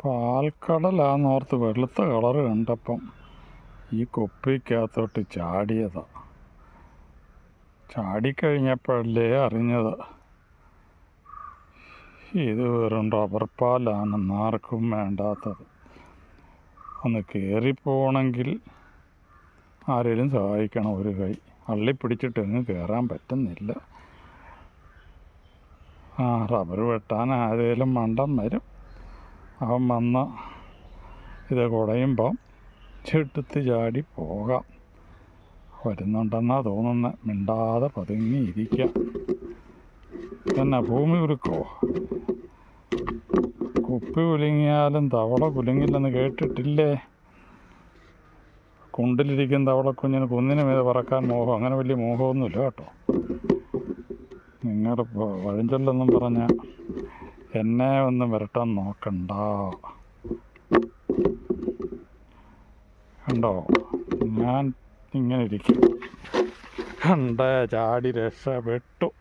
പാൽക്കടലാന്നോർത്ത് വെളുത്ത കളറ് കണ്ടപ്പം ഈ കുപ്പിക്കകത്തോട്ട് ചാടിയതാ. ചാടിക്കഴിഞ്ഞപ്പോഴല്ലേ അറിഞ്ഞത് ഇത് വെറും റബ്ബർ പാലാണെന്ന്. ആർക്കും വേണ്ടാത്തത്. ഒന്ന് കയറിപ്പോണെങ്കിൽ ആരെങ്കിലും സഹായിക്കണം. ഒരു കൈ അള്ളിപ്പിടിച്ചിട്ട് എങ്ങും കയറാൻ പറ്റുന്നില്ല. റബ്ബർ വെട്ടാൻ ആരേലും മണ്ടം വരും. അവൻ വന്ന് ഇത് കുടയുമ്പം ചെടുത്ത് ചാടി പോകാം. വരുന്നുണ്ടെന്നാ തോന്നുന്നത്. മിണ്ടാതെ പതുങ്ങിയിരിക്കാം. തന്നെ ഭൂമി കുലുക്കോ? കുപ്പി കുലുങ്ങിയാലും തവള കുലുങ്ങില്ലെന്ന് കേട്ടിട്ടില്ലേ? കുണ്ടിലിരിക്കുന്ന തവളക്കുഞ്ഞിന് കുന്നിന് മീതെ പറക്കാൻ മോഹം. അങ്ങനെ വലിയ മോഹമൊന്നുമില്ല കേട്ടോ. നിങ്ങൾ വഴിഞ്ചൊല്ലൊന്നും പറഞ്ഞ എന്നെ ഒന്നും വരട്ടാൻ നോക്കണ്ട. കണ്ടോ, ഞാൻ ഇങ്ങനെ ഇരിക്കും. ചാടി രക്ഷപ്പെട്ടു.